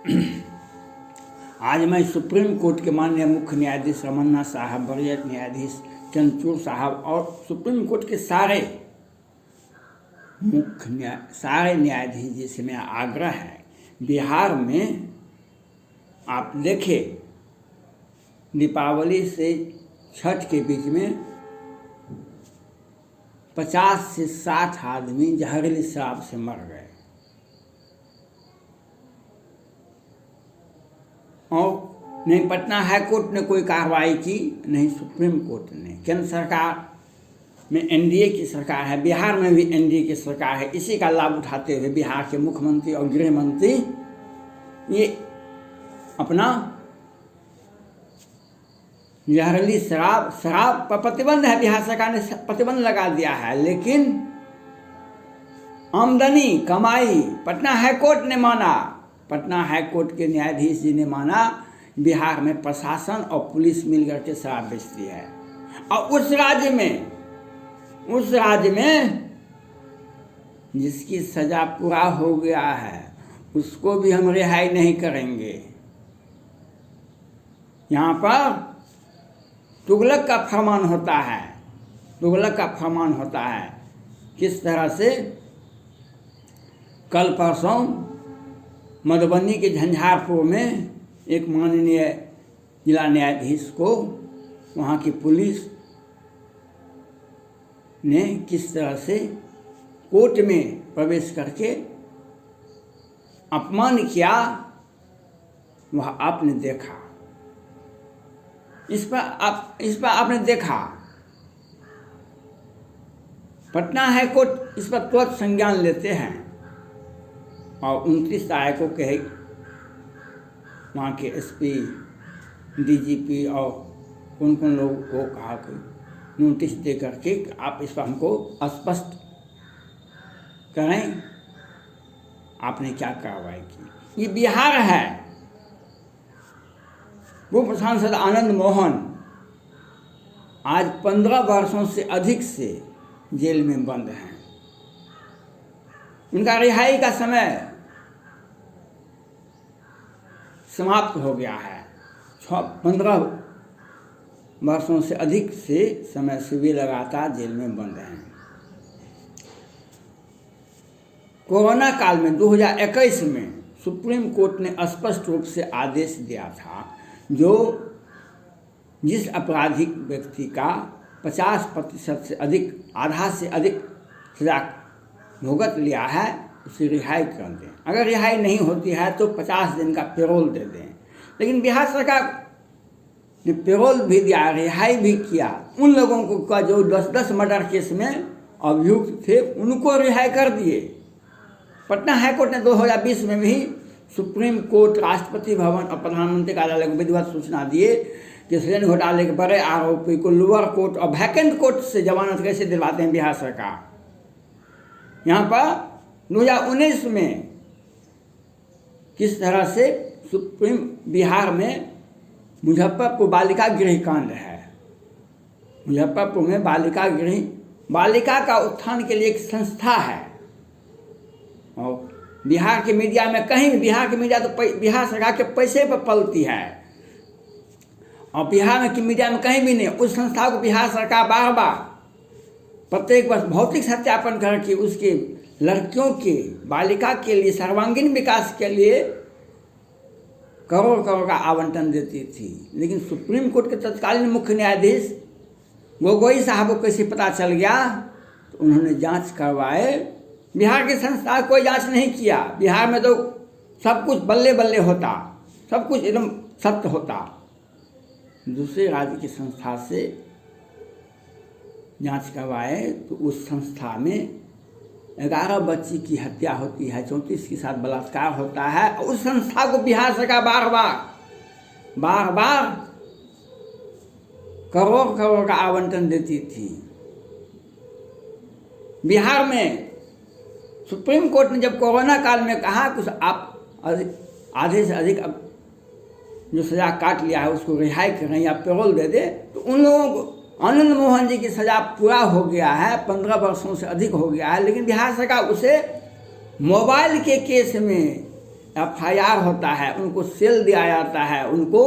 आज मैं supreme court के माननीय मुख्य न्यायाधीश रमन्ना साहब, वरीय न्यायाधीश चंद्रचूड़ साहब और सुप्रीम कोर्ट के सारे न्यायाधीश जी से मेरा आग्रह है, बिहार में आप देखें दीपावली से छठ के बीच में 50 से 60 आदमी जहरीली शराब से मर गए और नहीं पटना हाई कोर्ट ने कोई कार्रवाई की, नहीं सुप्रीम कोर्ट ने। केंद्र सरकार में एनडीए की सरकार है, बिहार में भी एनडीए की सरकार है। इसी का लाभ उठाते हुए बिहार के मुख्यमंत्री और गृह मंत्री ये अपना जहरीली शराब पर प्रतिबंध है, बिहार सरकार ने प्रतिबंध लगा दिया है, लेकिन आमदनी कमाई पटना हाई कोर्ट ने माना, पटना हाई कोर्ट के न्यायाधीश जी ने माना बिहार में प्रशासन और पुलिस मिलकर के शराब बेचती है। और उस राज्य में जिसकी सजा पूरा हो गया है उसको भी हम रिहाई नहीं करेंगे। यहाँ पर तुगलक का फरमान होता है, किस तरह से कल परसों मधुबनी के झंझारपुर में एक माननीय जिला न्यायाधीश को वहाँ की पुलिस ने किस तरह से कोर्ट में प्रवेश करके अपमान किया, वह आपने देखा। इस पर आपने देखा पटना हाई कोर्ट इस पर तुरंत संज्ञान लेते हैं और 29 तारीख को कहे वहाँ के एसपी, डीजीपी और कौन लोगों को कहा कि नोटिस दे करके आप इस पर हमको स्पष्ट करें आपने क्या कार्रवाई की। ये बिहार है। पूर्व सांसद आनंद मोहन आज 15 वर्षों से अधिक से जेल में बंद हैं। उनका रिहाई का समय समाप्त हो गया है। 15 वर्षों से अधिक से समय से भी लगातार जेल में बंद हैं। कोरोना काल में 2021 में सुप्रीम कोर्ट ने स्पष्ट रूप से आदेश दिया था, जिस आपराधिक व्यक्ति का 50% से अधिक, आधा से अधिक सजा भुगत लिया है उसे रिहाई कर दें। अगर रिहाई नहीं होती है तो 50 दिन का पेरोल दे दें। लेकिन बिहार सरकार ने पेरोल भी दिया, रिहाई भी किया। उन लोगों को का जो 10-10 मर्डर केस में अभियुक्त थे उनको रिहाई कर दिए। पटना हाईकोर्ट ने 2020 में भी सुप्रीम कोर्ट, राष्ट्रपति भवन और प्रधानमंत्री कार्यालय को विधिवत सूचना दिए कि सृजन घोटाले के बड़े आरोपी को लोअर कोर्ट और वैकेंट कोर्ट से जमानत कैसे दिलवाते हैं बिहार सरकार। यहाँ पर 2019 में किस तरह से बिहार में मुजफ्फरपुर बालिका गृह कांड है। मुजफ्फरपुर में बालिका का उत्थान के लिए एक संस्था है और बिहार के मीडिया में कहीं भी, बिहार की मीडिया तो बिहार सरकार के पैसे पर पलती है और बिहार में की मीडिया में कहीं भी नहीं। उस संस्था को बिहार सरकार बार बार प्रत्येक वर्ष भौतिक सत्यापन करके उसके लड़कियों के, बालिका के लिए सर्वांगीण विकास के लिए करोड़ का आवंटन देती थी। लेकिन सुप्रीम कोर्ट के तत्कालीन मुख्य न्यायाधीश गोगोई साहब को कैसे पता चल गया तो उन्होंने जांच करवाए। बिहार की संस्था कोई जांच नहीं किया। बिहार में तो सब कुछ बल्ले बल्ले होता, सब कुछ एकदम सत्य होता। दूसरे राज्य की संस्था से जांच करवाए तो उस संस्था में 11 बच्ची की हत्या होती है, 34 के साथ बलात्कार होता है। उस संस्था को बिहार सरकार बार बार करोड़ का आवंटन देती थी। बिहार में सुप्रीम कोर्ट ने जब कोरोना काल में कहा कुछ आप आधे से अधिक अब जो सजा काट लिया है उसको रिहाई करें या पेरोल दे दे, तो उन लोगों को, आनंद मोहन जी की सजा पूरा हो गया है, 15 वर्षों से अधिक हो गया है, लेकिन बिहार सरकार उसे मोबाइल के केस में FIR होता है, उनको सेल दिया जाता है, उनको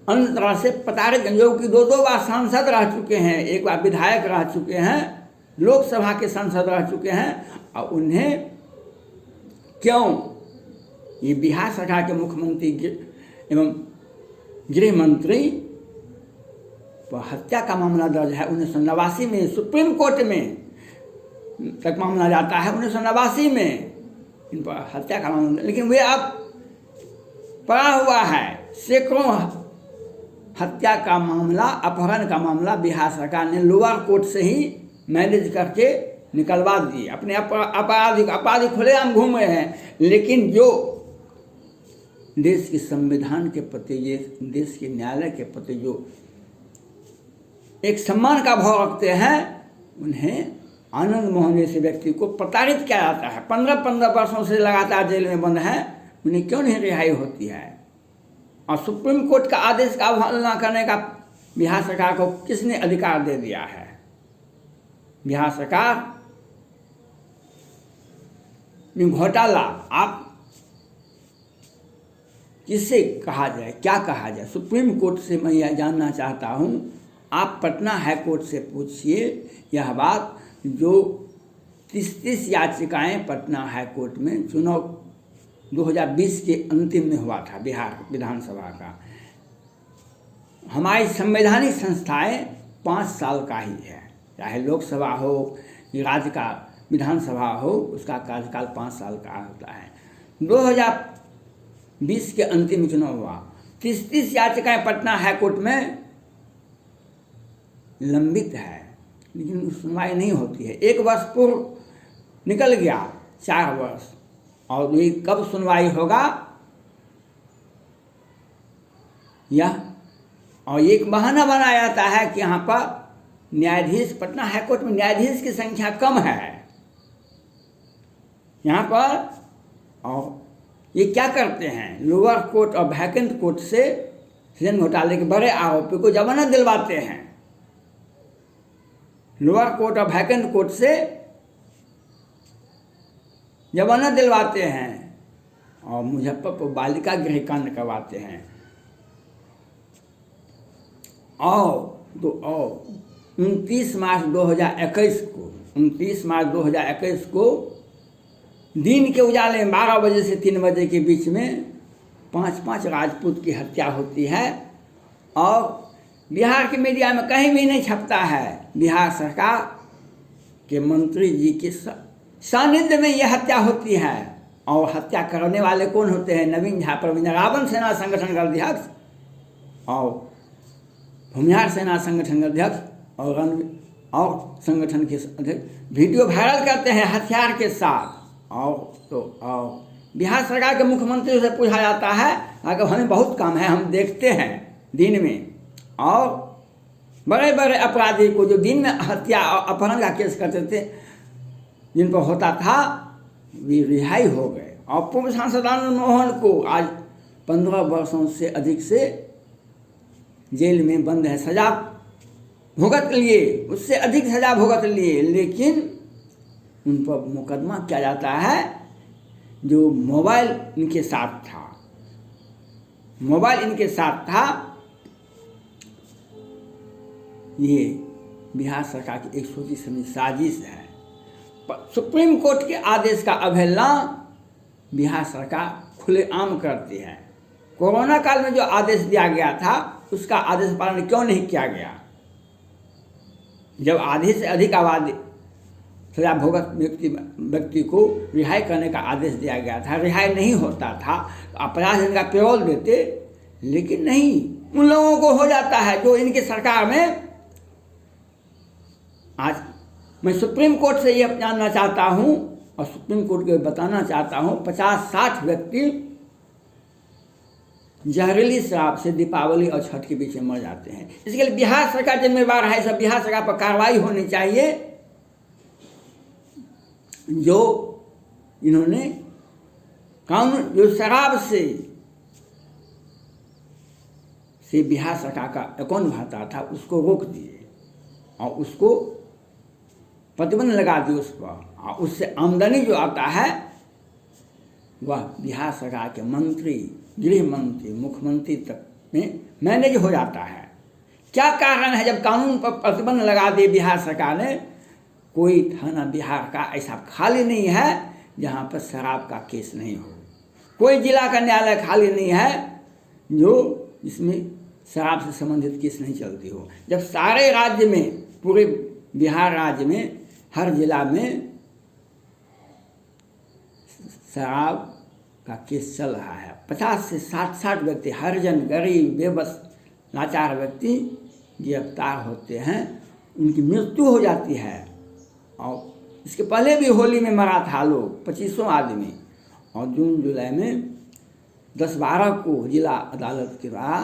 अन्य तरह से प्रताड़ित, जो कि 2-2 बार सांसद रह चुके हैं, एक बार विधायक रह चुके हैं, लोकसभा के सांसद रह चुके हैं, और उन्हें क्यों ये बिहार सरकार के मुख्यमंत्री एवं गृह मंत्री पर हत्या का मामला दर्ज है 1989 में, सुप्रीम कोर्ट में तक मामला जाता है 1989 में इन पर हत्या का मामला, लेकिन वे अब पड़ा हुआ है। सैकड़ों हत्या का मामला, अपहरण का मामला बिहार सरकार ने लोअर कोर्ट से ही मैनेज करके निकलवा दिए। अपने अपराधी खुलेआम घूम रहे हैं, लेकिन जो देश के संविधान के प्रति, ये देश के न्यायालय के प्रति जो एक सम्मान का भाव रखते हैं, उन्हें आनंद मोहन जैसे व्यक्ति को प्रताड़ित किया जाता है। 15-15 वर्षों से लगातार जेल में बंद है, उन्हें क्यों नहीं रिहाई होती है? और सुप्रीम कोर्ट का आदेश का अवहेलना करने का बिहार सरकार को किसने अधिकार दे दिया है? बिहार सरकार में घोटाला आप किससे कहा जाए, क्या कहा जाए? सुप्रीम कोर्ट से मैं यह जानना चाहता हूँ। आप पटना हाई कोर्ट से पूछिए यह बात, जो 30 याचिकाएं पटना हाई कोर्ट में चुनाव 2020 के अंतिम में हुआ था बिहार विधानसभा का। हमारी संवैधानिक संस्थाएं 5 साल का ही है, चाहे लोकसभा हो, राज्य का विधानसभा हो, उसका कार्यकाल 5 साल का होता है। 2020 के अंतिम चुनाव हुआ, 30 याचिकाएं पटना हाई कोर्ट में लंबित है, लेकिन सुनवाई नहीं होती है। 1 वर्ष पूर्व निकल गया, 4 वर्ष, और ये कब सुनवाई होगा यह, और एक बहाना बनाया जाता है कि यहाँ पर न्यायाधीश, पटना हाई कोर्ट में न्यायाधीश की संख्या कम है यहाँ पर। और ये क्या करते हैं, लोअर कोर्ट और वैकेंट कोर्ट से सृजन घोटाले के बड़े आरोपी को जमानत दिलवाते हैं। लोअर कोर्ट और वैकेंट कोर्ट से जमानत दिलवाते हैं और मुजफ्फरपुर बालिका गृह कांड करवाते हैं। और 29 मार्च 2021 को दिन के उजाले में 12 बजे से 3 बजे के बीच में 5 राजपूत की हत्या होती है, और बिहार के मीडिया में कहीं भी नहीं छपता है। बिहार सरकार के मंत्री जी के सानिध्य में यह हत्या होती है, और हत्या करने वाले कौन होते हैं? नवीन झा, प्रवीण रावण सेना संगठन का अध्यक्ष और भूमिहार सेना संगठन के अध्यक्ष और संगठन के अध्यक्ष वीडियो वायरल करते हैं हथियार के साथ। और बिहार सरकार के मुख्यमंत्री से पूछा जाता है, अगर हमें बहुत काम है, हम देखते हैं दिन में, और बड़े बड़े अपराधी को जो दिन में हत्या और अपहरण का केस करते थे, जिन पर होता था, वे रिहाई हो गए। और पूर्व सांसद आनंद मोहन को आज 15 वर्षों से अधिक से जेल में बंद है, सजा भुगत लिए, उससे अधिक सजा भुगत लिए, लेकिन उन पर मुकदमा किया जाता है। जो मोबाइल इनके साथ था, ये बिहार सरकार की एक सोची समझी साजिश है। सुप्रीम कोर्ट के आदेश का अवहेलना बिहार सरकार खुलेआम करती है। कोरोना काल में जो आदेश दिया गया था, उसका आदेश पालन क्यों नहीं किया गया? जब आधे से अधिक आबादी सजा भुगत व्यक्ति को रिहाई करने का आदेश दिया गया था, रिहाई नहीं होता था, तो अपराध इनका पेरोल देते, लेकिन नहीं, उन लोगों को हो जाता है जो इनकी सरकार में। आज मैं सुप्रीम कोर्ट से यह जानना चाहता हूँ और सुप्रीम कोर्ट को बताना चाहता हूँ, 50-60 व्यक्ति जहरीली शराब से दीपावली और छठ के बीच में मर जाते हैं। इसके लिए बिहार सरकार जिम्मेवार है। सब बिहार सरकार पर कार्रवाई होनी चाहिए। जो इन्होंने कानून, जो शराब से बिहार सरकार का अकाउंट भरता था, उसको रोक दिए और उसको प्रतिबंध लगा दिए उस पर, और उससे आमदनी जो आता है वह बिहार सरकार के मंत्री, गृह मंत्री, मुख्यमंत्री तक में मैनेज हो जाता है। क्या कारण है जब कानून पर प्रतिबंध लगा दिए बिहार सरकार ने? कोई थाना बिहार का ऐसा खाली नहीं है जहाँ पर शराब का केस नहीं हो। कोई जिला का न्यायालय खाली नहीं है जो इसमें शराब से संबंधित केस नहीं चलती हो। जब सारे राज्य में, पूरे बिहार राज्य में हर जिला में शराब का केस चल रहा है, 50 से 60 व्यक्ति, हरिजन, गरीब, बेबस, लाचार व्यक्ति गिरफ्तार होते हैं, उनकी मृत्यु हो जाती है। और इसके पहले भी होली में मरा था लोग 2500 आदमी, और जून जुलाई में 10-12 को जिला अदालत के द्वारा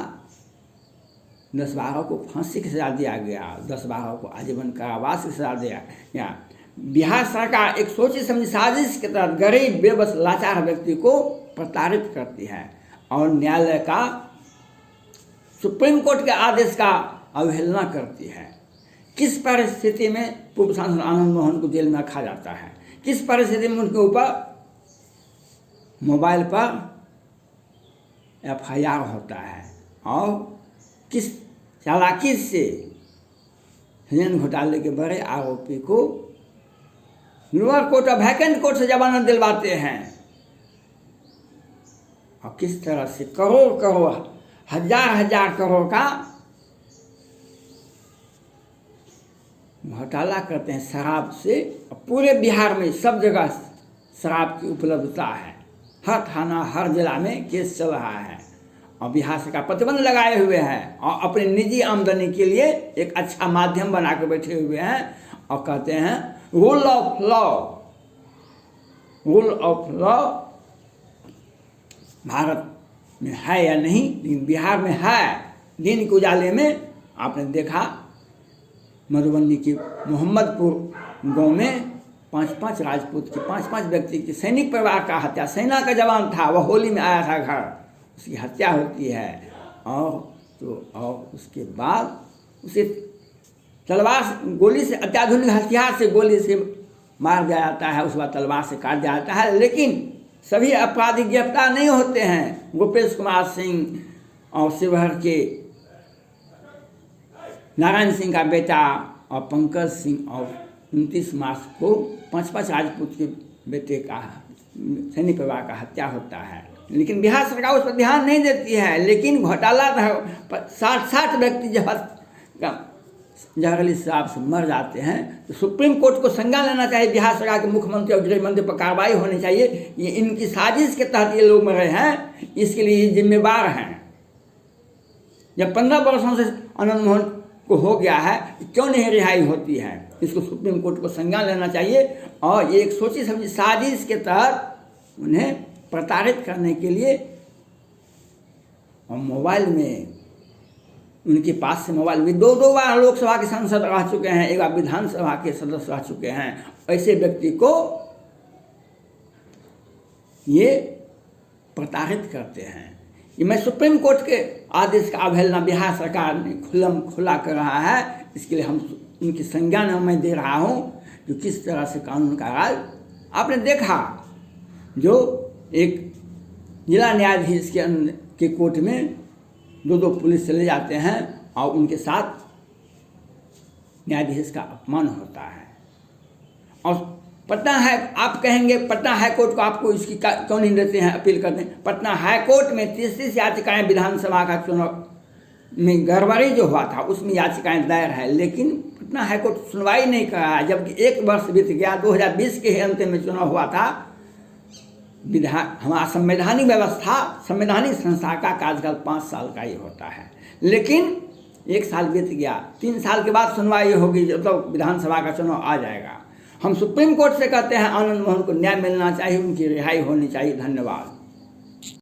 10-12 को फांसी की सजा दिया गया, 10-12 को आजीवन कारावास की सजा दिया गया। बिहार सरकार एक सोची समझी साजिश के तहत गरीब, बेबस, लाचार व्यक्ति को प्रताड़ित करती है और न्यायालय का, सुप्रीम कोर्ट के आदेश का अवहेलना करती है। किस परिस्थिति में पूर्व सांसद आनंद मोहन को जेल में रखा जाता है? किस परिस्थिति में उनके ऊपर मोबाइल पर FIR होता है? और किस चालाकी से खनन घोटाले के बड़े आरोपी को लोअर कोर्ट और वैकेंट कोर्ट से जमानत दिलवाते हैं? और किस तरह से करोड़ हजार करोड़ का घोटाला करते हैं शराब से। पूरे बिहार में सब जगह शराब की उपलब्धता है, हर थाना, हर जिला में केस चल रहा है, और बिहार सरकार प्रतिबंध लगाए हुए हैं और अपनी निजी आमदनी के लिए एक अच्छा माध्यम बना के बैठे हुए हैं और कहते हैं रूल ऑफ लॉ भारत में है या नहीं, लेकिन बिहार में है। दिन के उजाले में आपने देखा मधुबनी के मोहम्मदपुर गांव में 5-5 राजपूत की, 5-5 व्यक्ति की, सैनिक परिवार का हत्या, सेना का जवान था, वह होली में आया था घर, उसकी हत्या होती है। और उसके बाद उसे तलवार गोली से, अत्याधुनिक हथियार से गोली से मार दिया जाता है, उसके बाद तलवार से काट दिया जाता है। लेकिन सभी अपराधी गिरफ्तार नहीं होते हैं। गोपेश कुमार सिंह और शिवहर के नारायण सिंह का बेटा और पंकज सिंह, और 29 मार्च को 5-5 राजपूत के बेटे का, सैनिक परिवार का हत्या होता है। लेकिन बिहार सरकार उस पर ध्यान नहीं देती है। लेकिन घोटाला 60 व्यक्ति जहरीली शराब से मर जाते हैं तो सुप्रीम कोर्ट को संज्ञान लेना चाहिए। बिहार सरकार के मुख्यमंत्री और गृह मंत्री पर कार्रवाई होनी चाहिए। ये इनकी साजिश के तहत ये लोग मरे हैं, इसके लिए ये जिम्मेवार हैं। जब 15 वर्षों से आनंद मोहन को हो गया है, क्यों नहीं रिहाई होती है? इसको सुप्रीम कोर्ट को संज्ञान लेना चाहिए और ये एक सोची समझी साजिश के तहत उन्हें प्रताड़ित करने के लिए, और मोबाइल में उनके पास से मोबाइल भी 2 बार लोकसभा के सांसद रह चुके हैं, एक बार विधानसभा के सदस्य रह चुके हैं। ऐसे व्यक्ति को ये प्रताड़ित करते हैं। ये मैं सुप्रीम कोर्ट के आदेश का अवहेलना बिहार सरकार ने खुला कर रहा है, इसके लिए हम उनकी संज्ञान मैं दे रहा हूँ जो किस तरह से कानून का राज आपने देखा। जो एक जिला न्यायाधीश के कोर्ट में 2 पुलिस चले जाते हैं और उनके साथ न्यायाधीश का अपमान होता है। और पटना है, आप कहेंगे पटना हाई कोर्ट को आपको इसकी क्यों नहीं देते हैं, अपील करते हैं? पटना हाई कोर्ट में 30 याचिकाएँ विधानसभा का चुनाव में गड़बड़ी जो हुआ था उसमें याचिकाएँ दायर है, लेकिन पटना हाई कोर्ट सुनवाई नहीं कर रहा है। जबकि 1 वर्ष बीत गया, 2020 के अंत में चुनाव हुआ था। हमारा संवैधानिक व्यवस्था, संवैधानिक संस्था का कार्यकाल 5 साल का ही होता है, लेकिन 1 साल बीत गया, 3 साल के बाद सुनवाई होगी, जब तक विधानसभा का चुनाव आ जाएगा। हम सुप्रीम कोर्ट से कहते हैं आनंद मोहन को न्याय मिलना चाहिए, उनकी रिहाई होनी चाहिए। धन्यवाद।